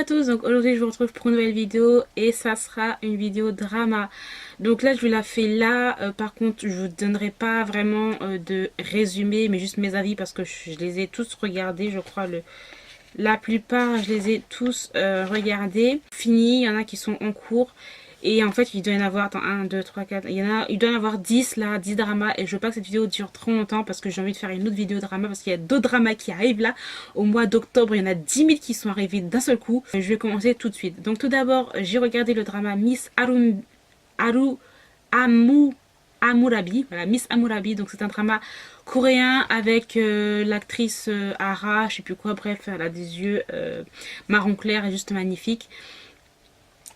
à tous, donc aujourd'hui je vous retrouve pour une nouvelle vidéo et ça sera une vidéo drama. Donc là je vous la fais là, par contre je vous donnerai pas vraiment de résumé mais juste mes avis parce que je les ai tous regardés, je crois la plupart je les ai tous regardés. Fini, il y en a qui sont en cours. Et en fait, il doit y en avoir, attends, 1, 2, 3, 4, il doit y en avoir 10 là, 10 dramas. Et je veux pas que cette vidéo dure trop longtemps parce que j'ai envie de faire une autre vidéo drama parce qu'il y a d'autres dramas qui arrivent là. Au mois d'octobre, il y en a 10 000 qui sont arrivés d'un seul coup. Je vais commencer tout de suite. Donc tout d'abord, j'ai regardé le drama Miss Amurabi. Voilà, Miss Amurabi. Donc c'est un drama coréen avec l'actrice Ara, je sais plus quoi, bref, elle a des yeux marron clair et juste magnifique.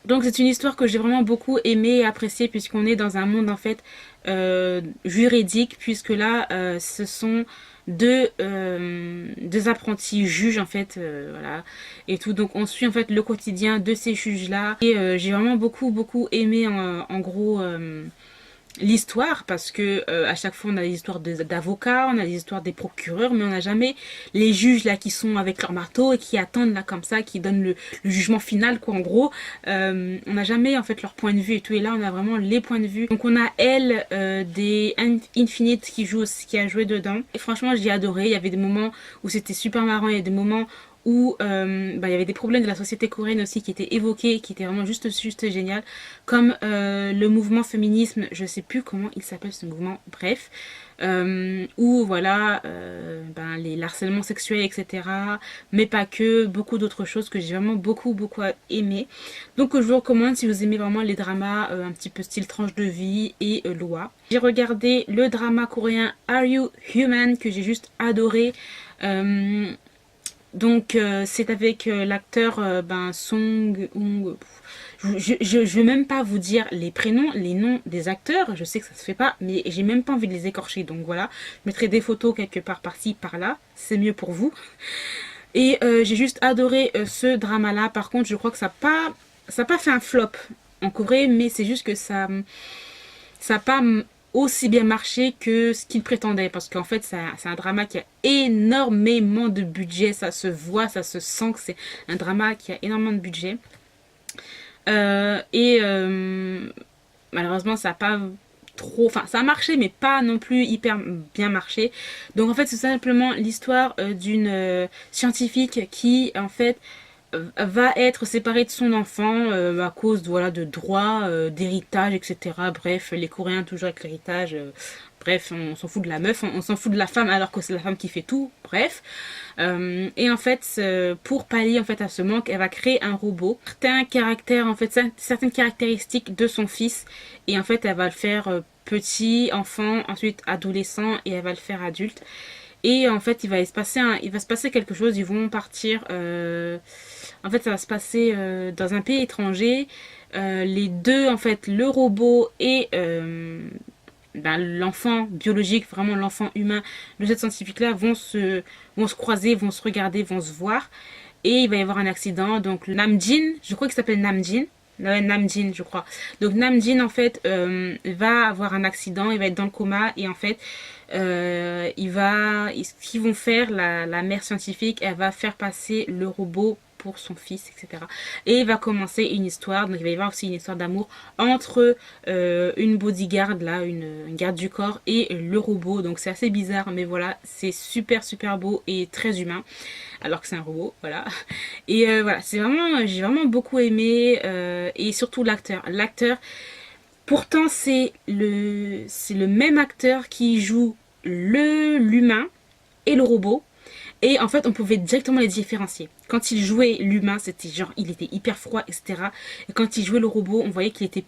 Donc c'est une histoire que j'ai vraiment beaucoup aimé et appréciée puisqu'on est dans un monde en fait juridique, puisque là ce sont deux apprentis juges en fait, voilà, et tout. Donc on suit en fait le quotidien de ces juges là et j'ai vraiment beaucoup aimé en gros l'histoire, parce que à chaque fois on a des histoires d'avocats, on a des histoires des procureurs, mais on n'a jamais les juges là qui sont avec leur marteau et qui attendent là comme ça, qui donnent le jugement final quoi en gros. On n'a jamais en fait leur point de vue et tout, et là on a vraiment les points de vue. Donc on a elle des Infinite qui a joué dedans, et franchement j'ai adoré. Il y avait des moments où c'était super marrant, il y a des moments où il y avait des problèmes de la société coréenne aussi qui étaient évoqués, qui étaient vraiment juste génial, comme le mouvement féminisme, je sais plus comment il s'appelle ce mouvement, bref, où voilà, les harcèlements sexuels, etc., mais pas que, beaucoup d'autres choses que j'ai vraiment beaucoup aimé. Donc je vous recommande si vous aimez vraiment les dramas un petit peu style tranche de vie et loi. J'ai regardé le drama coréen Are You Human, que j'ai juste adoré. Donc c'est avec l'acteur Song Hong. Je vais même pas vous dire les prénoms, les noms des acteurs, je sais que ça se fait pas, mais j'ai même pas envie de les écorcher, donc voilà. Je mettrai des photos quelque part par-ci, par-là, c'est mieux pour vous. Et j'ai juste adoré ce drama-là. Par contre, je crois que ça a pas fait un flop en Corée, mais c'est juste que ça a pas aussi bien marché que ce qu'il prétendait, parce qu'en fait c'est un drama qui a énormément de budget, ça se voit, ça se sent que c'est un drama qui a énormément de budget. Malheureusement ça a pas trop, enfin ça a marché mais pas non plus hyper bien marché. Donc en fait c'est simplement l'histoire d'une scientifique qui en fait va être séparée de son enfant à cause voilà, de droits, d'héritage, etc. Bref, les Coréens toujours avec l'héritage. Bref, on s'en fout de la meuf, on s'en fout de la femme alors que c'est la femme qui fait tout. Bref. Et en fait, pour pallier en fait à ce manque, elle va créer un robot. Certains caractères, en fait, certaines caractéristiques de son fils. Et en fait, elle va le faire petit, enfant, ensuite adolescent, et elle va le faire adulte. Et en fait, il va se passer quelque chose. Ils vont partir. En fait, ça va se passer dans un pays étranger. Les deux, en fait, le robot et l'enfant biologique, vraiment l'enfant humain de cette scientifique-là, vont se croiser, vont se regarder, vont se voir. Et il va y avoir un accident. Donc Namjin, je crois qu'il s'appelle Namjin. Ouais, Namjin, je crois. Donc Namjin, en fait, va avoir un accident, il va être dans le coma, et en fait, ce qu'ils vont faire, la mère scientifique, elle va faire passer le robot pour son fils, etc. Et il va commencer une histoire, donc il va y avoir aussi une histoire d'amour entre une bodyguard, là, une garde du corps, et le robot. Donc c'est assez bizarre, mais voilà, c'est super beau et très humain, alors que c'est un robot, voilà. Et voilà, j'ai vraiment beaucoup aimé, et surtout l'acteur. Pourtant c'est le même acteur qui joue l'humain et le robot. Et en fait, on pouvait directement les différencier. Quand il jouait l'humain, c'était genre, il était hyper froid, etc. Et quand il jouait le robot, on voyait qu'il était...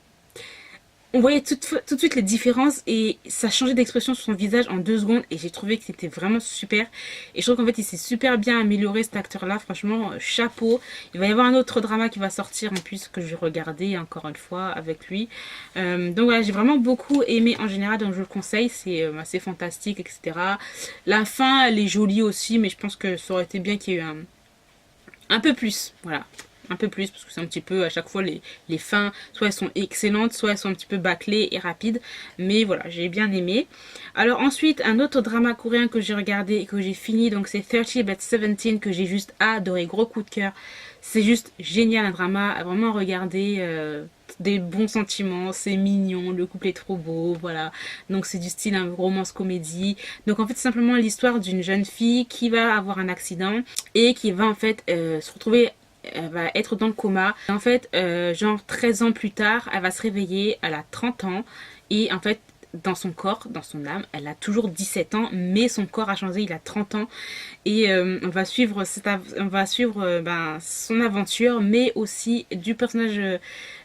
On voyait tout de suite les différences, et ça changeait d'expression sur son visage en 2 secondes, et j'ai trouvé que c'était vraiment super. Et je trouve qu'en fait il s'est super bien amélioré, cet acteur là, franchement chapeau. Il va y avoir un autre drama qui va sortir en plus, que je vais regarder encore une fois avec lui. Donc voilà, j'ai vraiment beaucoup aimé en général, donc je le conseille, c'est assez fantastique, etc. La fin elle est jolie aussi, mais je pense que ça aurait été bien qu'il y ait eu un peu plus, voilà. un peu plus, parce que c'est un petit peu à chaque fois les fins, soit elles sont excellentes, soit elles sont un petit peu bâclées et rapides, mais voilà, j'ai bien aimé. Alors ensuite, un autre drama coréen que j'ai regardé et que j'ai fini, donc c'est 30 but 17 que j'ai juste adoré, gros coup de cœur. C'est juste génial, un drama à vraiment regarder, des bons sentiments, c'est mignon, le couple est trop beau, voilà. Donc c'est du style un romance comédie. Donc en fait c'est simplement l'histoire d'une jeune fille qui va avoir un accident et qui va en fait se retrouver, elle va être dans le coma. En fait, genre 13 ans plus tard, elle va se réveiller, elle a 30 ans et en fait dans son corps, dans son âme, elle a toujours 17 ans, mais son corps a changé, il a 30 ans. Et on va suivre, son aventure, mais aussi du personnage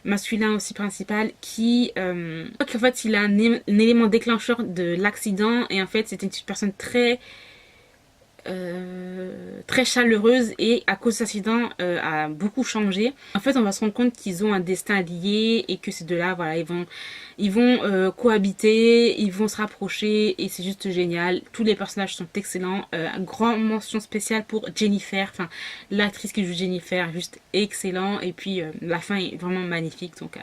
masculin aussi principal en fait, il a un élément déclencheur de l'accident. Et en fait, c'était une personne très chaleureuse et à cause de cet accident a beaucoup changé. En fait, on va se rendre compte qu'ils ont un destin lié et que ces deux-là, voilà, ils vont cohabiter, ils vont se rapprocher et c'est juste génial. Tous les personnages sont excellents. Grande mention spéciale pour Jennifer, enfin l'actrice qui joue Jennifer, juste excellent. Et puis la fin est vraiment magnifique, donc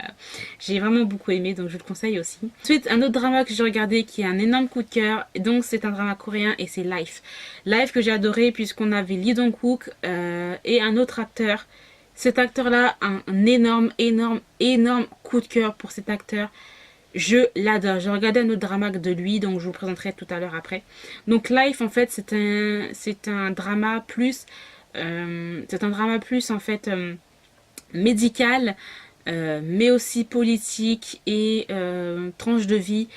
j'ai vraiment beaucoup aimé, donc je le conseille aussi. Ensuite, un autre drama que j'ai regardé qui est un énorme coup de cœur, donc c'est un drama coréen et c'est Life. Life que j'ai adoré puisqu'on avait Lee Dong-wook et un autre acteur. Cet acteur-là, un énorme coup de cœur pour cet acteur. Je l'adore. J'ai regardé un autre drama de lui, donc je vous présenterai tout à l'heure après. Donc Life, en fait, c'est un drama plus, en fait médical, mais aussi politique et tranche de vie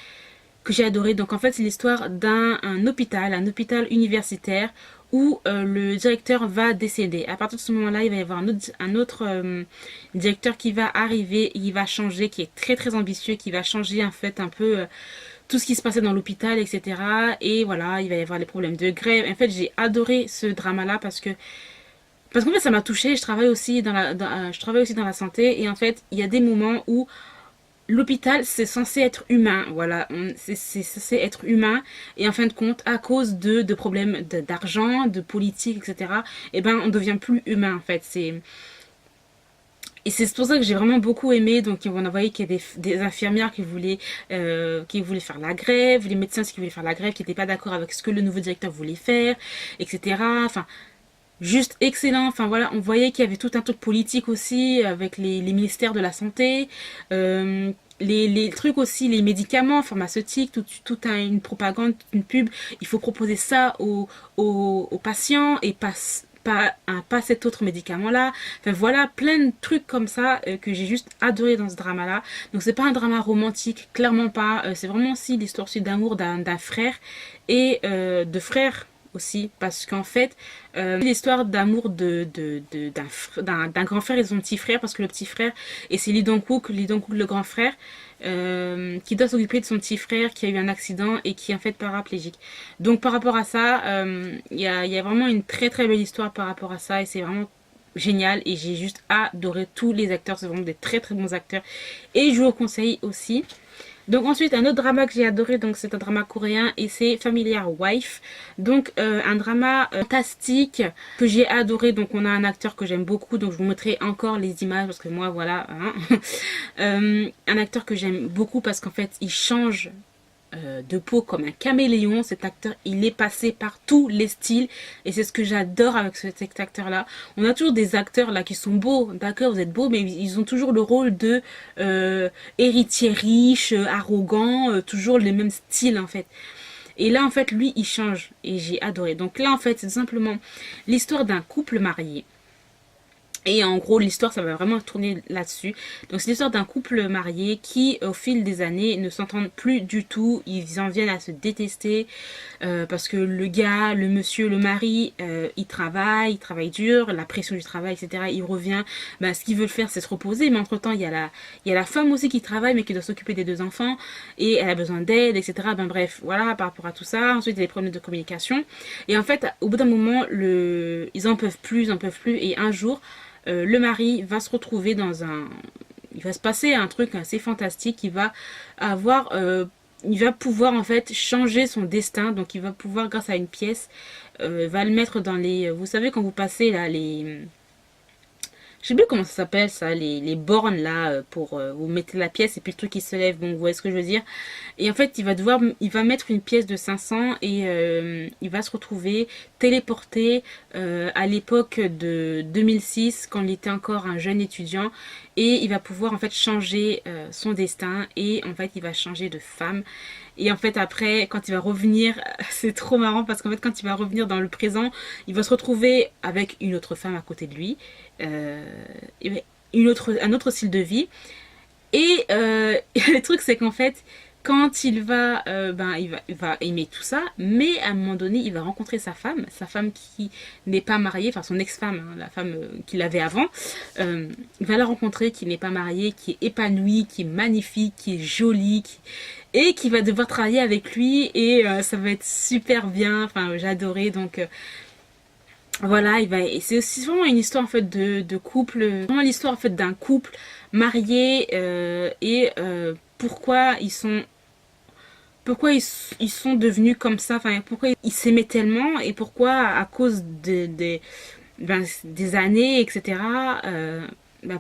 que j'ai adoré. Donc en fait c'est l'histoire d'un un hôpital universitaire où le directeur va décéder. À partir de ce moment-là, il va y avoir un autre directeur qui va arriver, il va changer, qui est très ambitieux, qui va changer en fait un peu tout ce qui se passait dans l'hôpital, etc. Et voilà, il va y avoir les problèmes de grève. En fait, j'ai adoré ce drama-là parce qu'en fait ça m'a touchée. Je travaille aussi je travaille aussi dans la santé et en fait il y a des moments où l'hôpital, c'est censé être humain, voilà, c'est censé être humain, et en fin de compte, à cause de problèmes d'argent, de politique, etc., et ben, on devient plus humain, en fait, et c'est pour ça que j'ai vraiment beaucoup aimé. Donc on a voyé qu'il y a des infirmières qui voulaient faire la grève, les médecins qui voulaient faire la grève, qui n'étaient pas d'accord avec ce que le nouveau directeur voulait faire, etc., enfin, juste excellent. Enfin voilà, on voyait qu'il y avait tout un truc politique aussi avec les ministères de la santé, les trucs aussi, les médicaments pharmaceutiques, tout a une propagande, une pub. Il faut proposer ça aux patients et pas cet autre médicament là. Enfin voilà, plein de trucs comme ça que j'ai juste adoré dans ce drama là. Donc c'est pas un drama romantique, clairement pas. C'est vraiment aussi l'histoire aussi d'amour d'un frère et de frères aussi, parce qu'en fait l'histoire d'amour d'un grand frère et de son petit frère, parce que le petit frère, et c'est Lee Dong-wook le grand frère, qui doit s'occuper de son petit frère qui a eu un accident et qui est en fait paraplégique. Donc par rapport à ça, y a vraiment une très belle histoire par rapport à ça et c'est vraiment génial et j'ai juste adoré tous les acteurs, c'est vraiment des très bons acteurs et je vous le conseille aussi. Donc ensuite un autre drama que j'ai adoré, donc c'est un drama coréen et c'est Familiar Wife. Donc un drama fantastique que j'ai adoré. Donc on a un acteur que j'aime beaucoup, donc je vous mettrai encore les images parce que moi voilà hein. Un acteur que j'aime beaucoup parce qu'en fait il change de peau comme un caméléon. Cet acteur, il est passé par tous les styles et c'est ce que j'adore avec cet acteur là. On a toujours des acteurs là qui sont beaux, d'accord, vous êtes beaux, mais ils ont toujours le rôle de héritier riche, arrogant, toujours les mêmes styles en fait. Et là en fait lui il change et j'ai adoré. Donc là en fait c'est simplement l'histoire d'un couple marié. Et en gros, l'histoire, ça va vraiment tourner là-dessus. Donc, c'est l'histoire d'un couple marié qui, au fil des années, ne s'entendent plus du tout. Ils en viennent à se détester parce que le gars, le monsieur, le mari, il travaille dur, la pression du travail, etc. Il revient. Ben, ce qu'ils veulent faire, c'est se reposer. Mais entre-temps, il y a la femme aussi qui travaille, mais qui doit s'occuper des deux enfants. Et elle a besoin d'aide, etc. Ben, bref, voilà, par rapport à tout ça. Ensuite, il y a des problèmes de communication. Et en fait, au bout d'un moment, ils en peuvent plus. Et un jour, le mari va se retrouver il va se passer un truc assez fantastique. Il va pouvoir en fait changer son destin. Donc il va pouvoir, grâce à une pièce, va le mettre dans vous savez quand vous passez là je sais plus comment ça s'appelle ça, les bornes là pour vous mettez la pièce et puis le truc il se lève, donc vous voyez ce que je veux dire. Et en fait il va mettre une pièce de 500 et il va se retrouver téléporté à l'époque de 2006 quand il était encore un jeune étudiant et il va pouvoir en fait changer son destin et en fait il va changer de femme. Et en fait après quand il va revenir, c'est trop marrant parce qu'en fait quand il va revenir dans le présent, il va se retrouver avec une autre femme à côté de lui, euh, un autre style de vie. Et le truc c'est qu'en fait quand il va, il va aimer tout ça, mais à un moment donné, il va rencontrer sa femme qui n'est pas mariée, enfin son ex-femme, hein, la femme qu'il avait avant. Il va la rencontrer, qui n'est pas mariée, qui est épanouie, qui est magnifique, qui est jolie, et qui va devoir travailler avec lui, et ça va être super bien. Enfin, j'ai adoré, donc voilà, c'est aussi vraiment une histoire en fait de couple, vraiment l'histoire en fait d'un couple marié et pourquoi ils sont devenus comme ça, enfin pourquoi ils s'aimaient tellement et pourquoi à cause des années, etc.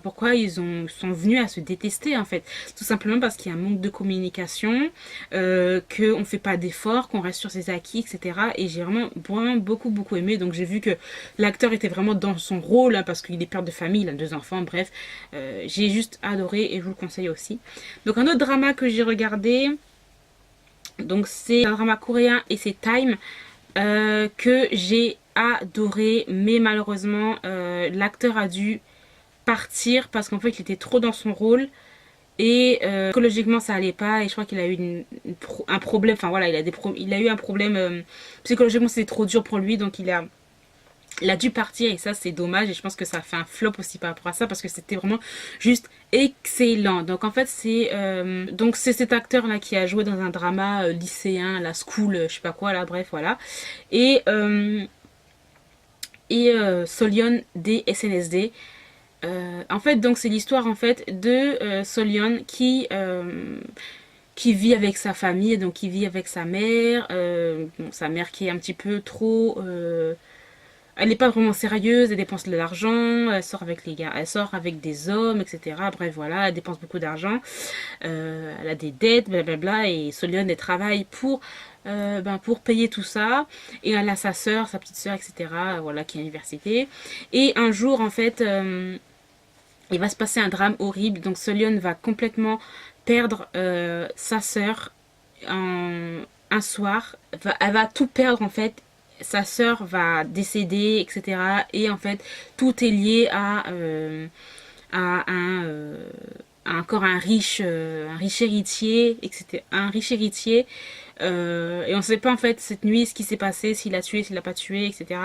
Pourquoi sont venus à se détester en fait. Tout simplement parce qu'il y a un manque de communication, qu'on ne fait pas d'efforts, qu'on reste sur ses acquis, etc. Et j'ai vraiment beaucoup aimé. Donc j'ai vu que l'acteur était vraiment dans son rôle, hein, parce qu'il est père de famille, il a 2 enfants, bref. J'ai juste adoré et je vous le conseille aussi. Donc un autre drama que j'ai regardé, donc c'est un drama coréen et c'est Time, que j'ai adoré, mais malheureusement l'acteur a dû partir parce qu'en fait il était trop dans son rôle et psychologiquement ça allait pas et je crois qu'il a eu un problème, enfin voilà, il a eu un problème psychologiquement, c'était trop dur pour lui, donc il a dû partir et ça c'est dommage et je pense que ça a fait un flop aussi par rapport à ça parce que c'était vraiment juste excellent. Donc en fait c'est cet acteur là qui a joué dans un drama lycéen, la school, je sais pas quoi là, bref voilà. Et Solyeon des SNSD. En fait donc c'est l'histoire en fait de Solyeon qui vit avec sa famille, donc qui vit avec sa mère, sa mère qui est un petit peu trop elle n'est pas vraiment sérieuse, elle dépense de l'argent, elle sort avec les gars, elle sort avec des hommes, etc. Bref, voilà, elle dépense beaucoup d'argent, elle a des dettes, blablabla, et Solyeon, elle travaille pour payer tout ça. Et elle a sa soeur, sa petite soeur, etc. Voilà, qui est à l'université. Et un jour, en fait, il va se passer un drame horrible. Donc Solyeon va complètement perdre sa soeur un soir. Elle va tout perdre, en fait. Sa sœur va décéder, etc. Et en fait, tout est lié à encore un riche héritier, etc. Un riche héritier. Et on ne sait pas en fait cette nuit ce qui s'est passé, s'il a tué, s'il l'a pas tué, etc.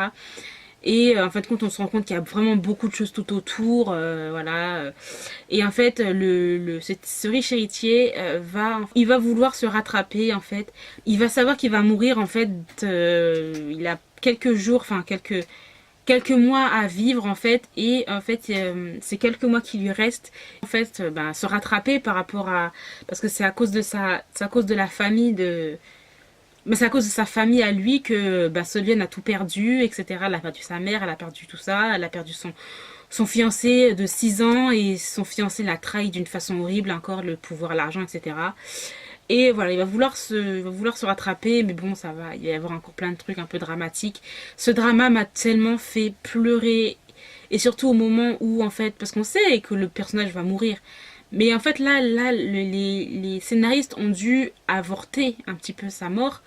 Et en fait, quand on se rend compte qu'il y a vraiment beaucoup de choses tout autour, voilà. Et en fait, ce riche héritier il va vouloir se rattraper. En fait, il va savoir qu'il va mourir. En fait, il a quelques jours, enfin quelques mois à vivre en fait. Et en fait, c'est quelques mois qui lui restent. En fait, se rattraper par rapport à, parce que c'est à cause c'est à cause de la famille de. Mais c'est à cause de sa famille à lui que Solyeon a tout perdu, etc. Elle a perdu sa mère, elle a perdu tout ça, elle a perdu son fiancé de 6 ans et son fiancé l'a trahi d'une façon horrible, encore le pouvoir, l'argent, etc. Et voilà, il va vouloir se rattraper, mais bon, ça va, il va y avoir encore plein de trucs un peu dramatiques. Ce drama m'a tellement fait pleurer, et surtout au moment où, en fait, parce qu'on sait que le personnage va mourir, mais en fait là les scénaristes ont dû avorter un petit peu sa mort.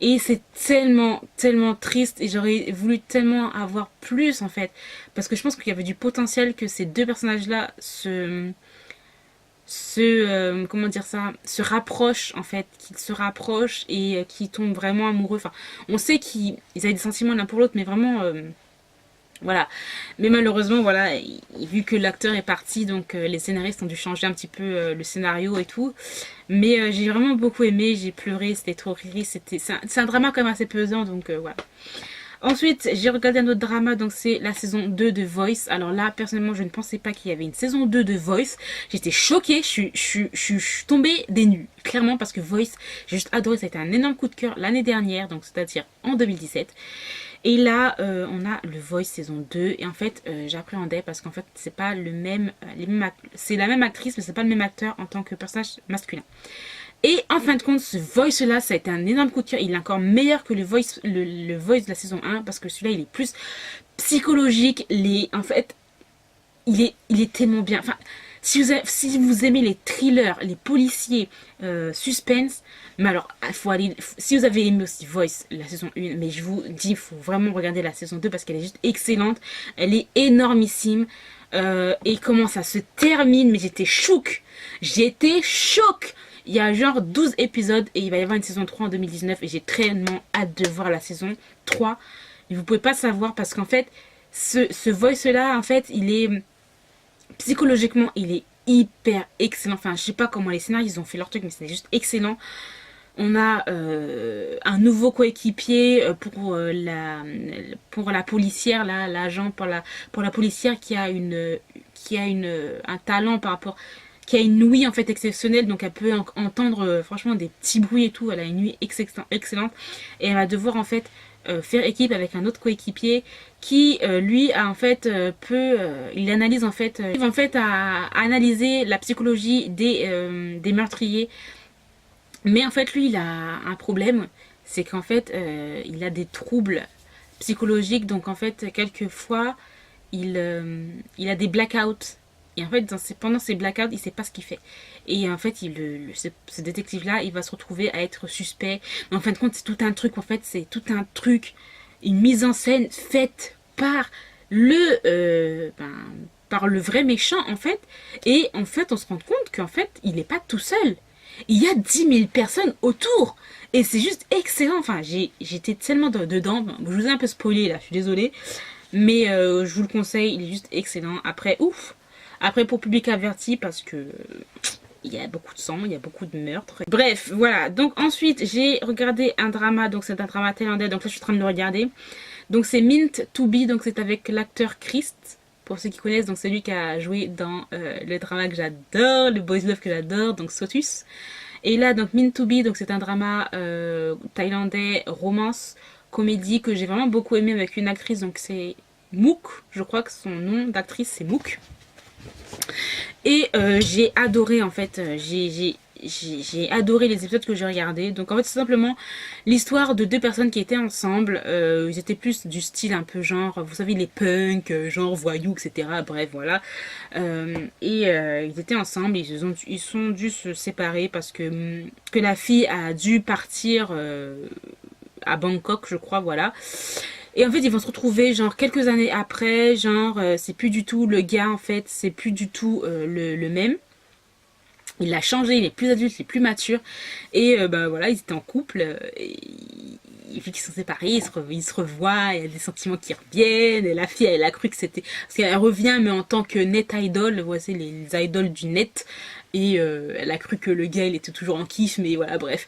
Et c'est tellement triste et j'aurais voulu tellement avoir plus en fait. Parce que je pense qu'il y avait du potentiel que ces deux personnages-là comment dire ça, se rapprochent en fait. Qu'ils se rapprochent et qu'ils tombent vraiment amoureux. Enfin, on sait qu'ils avaient des sentiments l'un pour l'autre, mais vraiment voilà. Mais malheureusement, voilà, vu que l'acteur est parti, donc les scénaristes ont dû changer un petit peu le scénario et tout. Mais j'ai vraiment beaucoup aimé, j'ai pleuré, c'était trop rire, c'est un drama quand même assez pesant, donc voilà. Ensuite, j'ai regardé un autre drama, donc c'est la saison 2 de Voice. Alors là, personnellement, je ne pensais pas qu'il y avait une saison 2 de Voice. J'étais choquée, je suis tombée des nues. Clairement, parce que Voice, j'ai juste adoré. Ça a été un énorme coup de cœur l'année dernière, donc c'est-à-dire en 2017. Et là, on a le Voice saison 2. Et en fait, j'appréhendais parce qu'en fait, c'est pas le même. C'est la même actrice, mais c'est pas le même acteur en tant que personnage masculin. Et en fin de compte, ce Voice là, ça a été un énorme coup de cœur. Il est encore meilleur que le Voice, le Voice de la saison 1 parce que celui-là, il est plus psychologique. En fait, il est tellement bien. Enfin, si vous aimez les thrillers, les policiers, suspense, mais alors, faut aller. Si vous avez aimé aussi Voice, la saison 1, mais je vous dis, il faut vraiment regarder la saison 2 parce qu'elle est juste excellente. Elle est énormissime. Et comment ça se termine, mais j'étais choc. J'étais choc. Il y a genre 12 épisodes et il va y avoir une saison 3 en 2019 et j'ai très hâte de voir la saison 3. Et vous pouvez pas savoir parce qu'en fait, ce Voice là, en fait, il est psychologiquement, il est hyper excellent. Enfin, je sais pas comment les scénaristes ils ont fait leur truc, mais c'est juste excellent. On a un nouveau coéquipier pour la policière, là, l'agent pour la policière qui a un talent par rapport, qui a une ouïe en fait exceptionnelle, donc elle peut entendre franchement des petits bruits et tout. Elle a une ouïe excellente et elle va devoir en fait faire équipe avec un autre coéquipier qui lui a en fait il analyse en fait il va en fait à analyser la psychologie des meurtriers, mais en fait lui il a un problème, c'est qu'en fait il a des troubles psychologiques, donc en fait quelquefois il a des blackouts. Et en fait, pendant ces blackouts, il sait pas ce qu'il fait. Et en fait, ce détective-là, il va se retrouver à être suspect. Mais en fin de compte, c'est tout un truc. En fait, c'est tout un truc. Une mise en scène faite par par le vrai méchant, en fait. Et en fait, on se rend compte qu'en fait, il n'est pas tout seul. Il y a 10 000 personnes autour. Et c'est juste excellent. Enfin, j'étais tellement dedans. Je vous ai un peu spoilé, là. Je suis désolée. Mais je vous le conseille. Il est juste excellent. Après, ouf. Après, pour public averti, parce que il y a beaucoup de sang, il y a beaucoup de meurtres. Bref, voilà. Donc ensuite, j'ai regardé un drama. Donc c'est un drama thaïlandais. Donc là, je suis en train de le regarder. Donc c'est Mint to Be. Donc c'est avec l'acteur Christ. Pour ceux qui connaissent, donc c'est lui qui a joué dans le drama que j'adore, le boys love que j'adore, donc Sotus. Et là, donc Mint to Be. Donc c'est un drama thaïlandais, romance, comédie que j'ai vraiment beaucoup aimé avec une actrice. Donc c'est Mook. Je crois que son nom d'actrice c'est Mook. Et j'ai adoré en fait, j'ai adoré les épisodes que j'ai regardés. Donc en fait c'est simplement l'histoire de deux personnes qui étaient ensemble. Ils étaient plus du style un peu genre, vous savez les punks, genre voyous, etc. Bref voilà. Ils étaient ensemble, ils sont dû se séparer parce que la fille a dû partir à Bangkok je crois, voilà. Et en fait, ils vont se retrouver genre quelques années après, genre c'est plus du tout le gars en fait, c'est plus du tout le même. Il a changé, il est plus adulte, il est plus mature. Et bah voilà, ils étaient en couple. Vu qu'ils sont séparés, ils se revoient, il y a des sentiments qui reviennent. Et la fille, elle a cru que c'était... Parce qu'elle revient, mais en tant que net idol, vous voyez, les idoles du net. Et elle a cru que le gars, il était toujours en kiff, mais voilà, bref.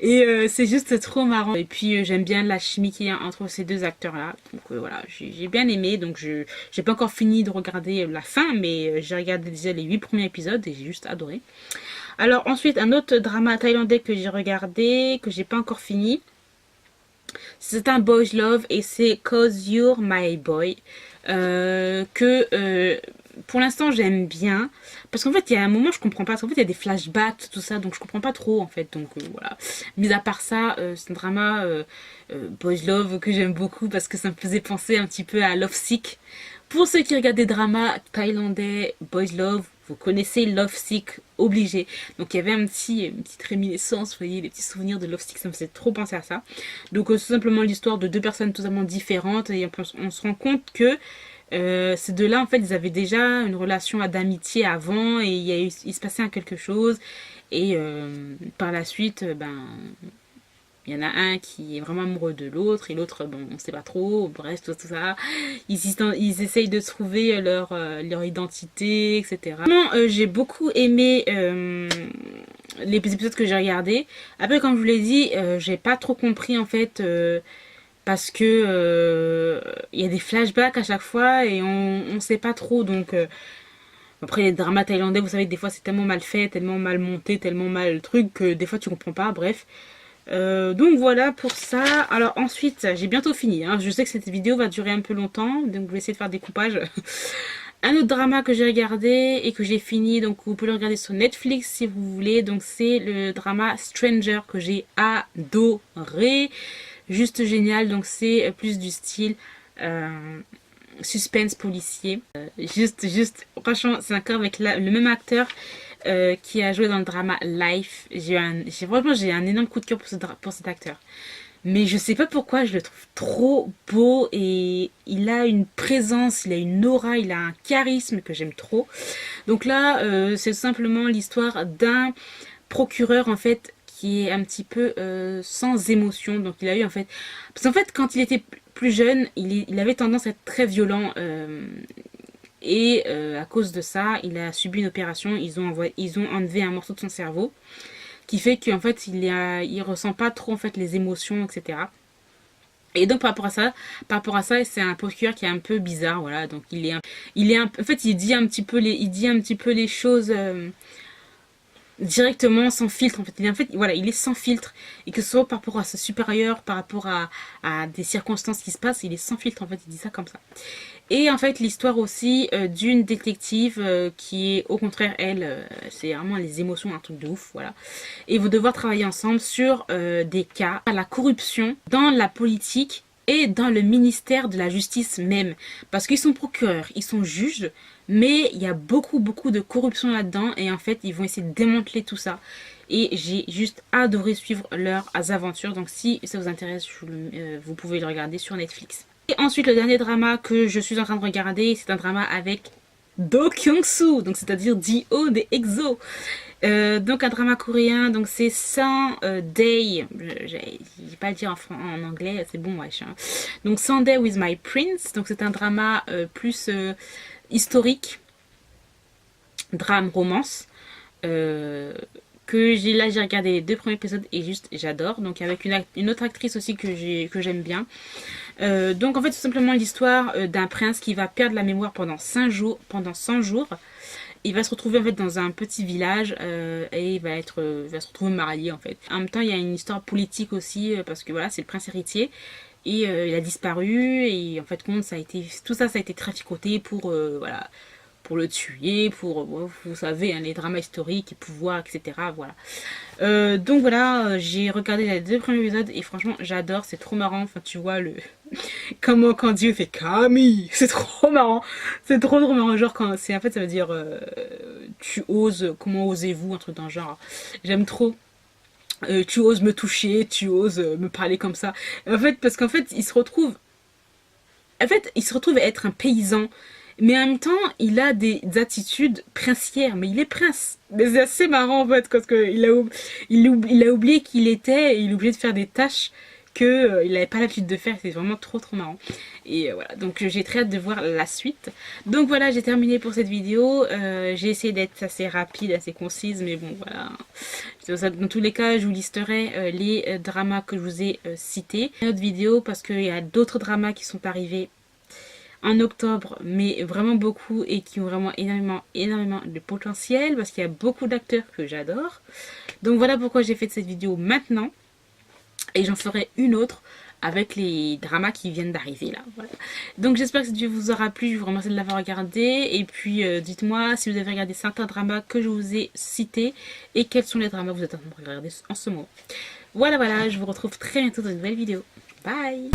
Et c'est juste trop marrant. Et puis, j'aime bien la chimie qu'il y a entre ces deux acteurs-là. Donc voilà, j'ai bien aimé. Donc j'ai pas encore fini de regarder la fin, mais j'ai regardé déjà les 8 premiers épisodes et j'ai juste adoré. Alors ensuite, un autre drama thaïlandais que j'ai regardé, que j'ai pas encore fini. C'est un boys love et c'est Cause You're My Boy. Pour l'instant j'aime bien. Parce qu'en fait il y a un moment je comprends pas. Parce qu'en fait il y a des flashbacks, tout ça. Donc je comprends pas trop en fait. Donc voilà. Mis à part ça, c'est un drama boys love que j'aime beaucoup. Parce que ça me faisait penser un petit peu à Love Sick. Pour ceux qui regardent des dramas thaïlandais, boys love, vous connaissez Love Sick, obligé. Donc il y avait une petite réminiscence, vous voyez, les petits souvenirs de Love Sick, ça me faisait trop penser à ça. Donc c'est simplement l'histoire de deux personnes totalement différentes et on se rend compte que ces deux-là, en fait, ils avaient déjà une relation d'amitié avant et il se passait quelque chose. Et par la suite, il y en a un qui est vraiment amoureux de l'autre et l'autre, bon, on sait pas trop, bref, tout ça. Ils essayent de trouver leur identité, etc. Vraiment, j'ai beaucoup aimé les épisodes que j'ai regardés. Après, comme je vous l'ai dit, j'ai pas trop compris en fait parce que il y a des flashbacks à chaque fois et on sait pas trop. Donc après les dramas thaïlandais, vous savez, des fois c'est tellement mal fait, tellement mal monté, tellement mal truc que des fois tu comprends pas. Bref. Donc voilà pour ça. Alors ensuite, j'ai bientôt fini, hein. Je sais que cette vidéo va durer un peu longtemps, donc je vais essayer de faire des coupages. Un autre drama que j'ai regardé et que j'ai fini, donc vous pouvez le regarder sur Netflix si vous voulez. Donc c'est le drama Stranger que j'ai adoré, juste génial. Donc c'est plus du style suspense policier. Juste, franchement, c'est encore avec le même acteur qui a joué dans le drama Life. Franchement, j'ai un énorme coup de cœur pour cet acteur. Mais je sais pas pourquoi, je le trouve trop beau et il a une présence, il a une aura, il a un charisme que j'aime trop. Donc là, c'est tout simplement l'histoire d'un procureur en fait qui est un petit peu sans émotion. Donc il a eu en fait... Parce qu'en fait, quand il était plus jeune, il avait tendance à être très violent. Et à cause de ça, il a subi une opération. Ils ont enlevé un morceau de son cerveau qui fait qu'en fait il ressent pas trop en fait les émotions, etc. Et donc par rapport à ça, c'est un procureur qui est un peu bizarre, voilà. Donc en fait il dit un petit peu les choses directement, sans filtre. En fait voilà, il est sans filtre, et que ce soit par rapport à ses supérieurs, par rapport à des circonstances qui se passent, il est sans filtre, en fait, il dit ça comme ça. Et en fait l'histoire aussi d'une détective qui est au contraire elle, c'est vraiment les émotions, un truc de ouf, voilà. Et ils vont devoir travailler ensemble sur des cas, la corruption dans la politique et dans le ministère de la justice même. Parce qu'ils sont procureurs, ils sont juges, mais il y a beaucoup de corruption là-dedans, et en fait ils vont essayer de démanteler tout ça. Et j'ai juste adoré suivre leurs aventures. Donc si ça vous intéresse, vous pouvez le regarder sur Netflix. Et ensuite le dernier drama que je suis en train de regarder, c'est un drama avec Do Kyung-soo, donc c'est-à-dire D.O. des EXO. Donc un drama coréen, donc c'est 100 Day, je vais pas le dire en anglais, c'est bon wesh, hein. Donc 100 Day with My Prince, donc c'est un drama plus historique, drame, romance, que j'ai regardé les 2 premiers épisodes et juste j'adore. Donc avec une autre actrice aussi que j'aime bien. Donc en fait tout simplement l'histoire d'un prince qui va perdre la mémoire pendant 100 jours. Il va se retrouver en fait dans un petit village et il va se retrouver marié en fait. En même temps il y a une histoire politique aussi parce que voilà, c'est le prince héritier. Et il a disparu, et en fait tout ça a été traficoté pour voilà, pour le tuer, pour vous savez, hein, les dramas historiques, pouvoir, etc. Voilà. Donc voilà, j'ai regardé les 2 premiers épisodes et franchement j'adore, c'est trop marrant. Enfin tu vois comment quand Dieu fait Camille, c'est trop marrant, c'est trop marrant. Genre quand c'est en fait ça veut dire tu oses, comment osez-vous, un truc dans le genre. J'aime trop. Tu oses me toucher, tu oses me parler comme ça. En fait, parce qu'en fait, il se retrouve à être un paysan, mais en même temps, il a des attitudes princières, mais il est prince. Mais c'est assez marrant en fait, parce qu'il a oublié qu'il était, et il est obligé de faire des tâches qu'il n'avait pas l'habitude de faire. C'est vraiment trop marrant. Et voilà, donc j'ai très hâte de voir la suite. Donc voilà, j'ai terminé pour cette vidéo. J'ai essayé d'être assez rapide, assez concise, mais bon voilà. Dans tous les cas, je vous listerai les dramas que je vous ai cités. Une autre vidéo, parce qu'il y a d'autres dramas qui sont arrivés en octobre, mais vraiment beaucoup, et qui ont vraiment énormément de potentiel, parce qu'il y a beaucoup d'acteurs que j'adore. Donc voilà pourquoi j'ai fait cette vidéo maintenant. Et j'en ferai une autre avec les dramas qui viennent d'arriver là. Voilà. Donc j'espère que cette vidéo vous aura plu. Je vous remercie de l'avoir regardé. Et puis dites-moi si vous avez regardé certains dramas que je vous ai cités, et quels sont les dramas que vous êtes en train de regarder en ce moment. Voilà, je vous retrouve très bientôt dans une nouvelle vidéo. Bye!